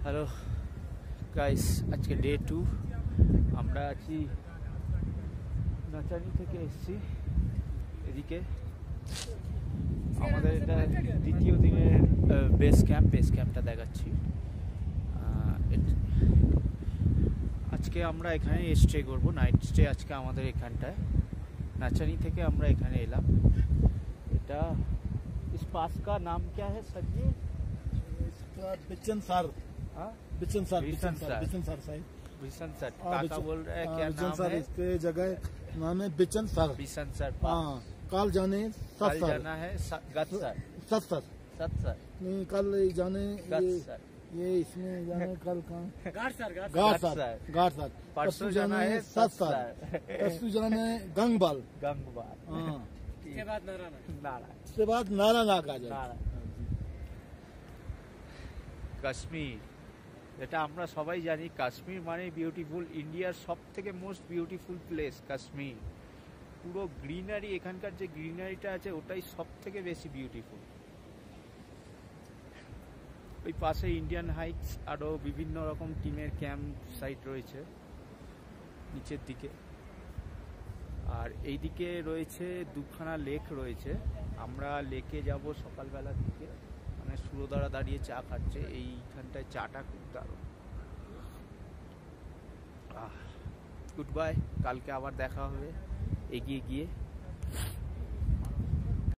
Hello guys, আজকে day 2। আমরা আছি নাচানি থেকে এসেছি এদিকে। আমাদের এটা দ্বিতীয় দিনের বেস ক্যাম্পটা দেখাচ্ছি। আজকে আমরা এখানে স্টে করব, নাইট স্টে আজকে আমাদের এখানটায়। নাচানি থেকে আমরা এখানে এলাম। এটা इस पास का नाम क्या है सर जी? इसका बिचन सर साहिब। बिशन सर काका बोल रहे हैं, क्या नाम है? इसके जगह नाम है बिचन सर। हाँ, कल जाने जाना है सत सर नहीं, कल जाने ये इसमें जाने कल कहाँ घाट सर। परसों जाना है सत सर। परसों जाना है गंगबाल। हाँ, इसके बाद नारानाग आ जाए। কাশ্মীর, এটা আমরা সবাই জানি। কাশ্মীর মানে বিউটিফুল, ইন্ডিয়ার সব থেকে মোস্ট বিউটিফুল প্লেস কাশ্মীর। পুরো গ্রিনারি, এখানকার যে গ্রিনারিটা আছে ওটাই সব থেকে বেশি বিউটিফুল। ওই পাশে ইন্ডিয়ান হাইকস আরও বিভিন্ন রকম টিমের ক্যাম্প সাইট রয়েছে নিচের দিকে। আর এইদিকে রয়েছে দুখানা লেক রয়েছে। আমরা লেকে যাব সকালবেলার দিকে। মানে সুরদারা দাঁড়িয়ে চা খাচ্ছে, এইখানটায় চাটা খুব দারুণ। গুড বাই, কালকে আবার দেখা হবে এগিয়ে গিয়ে।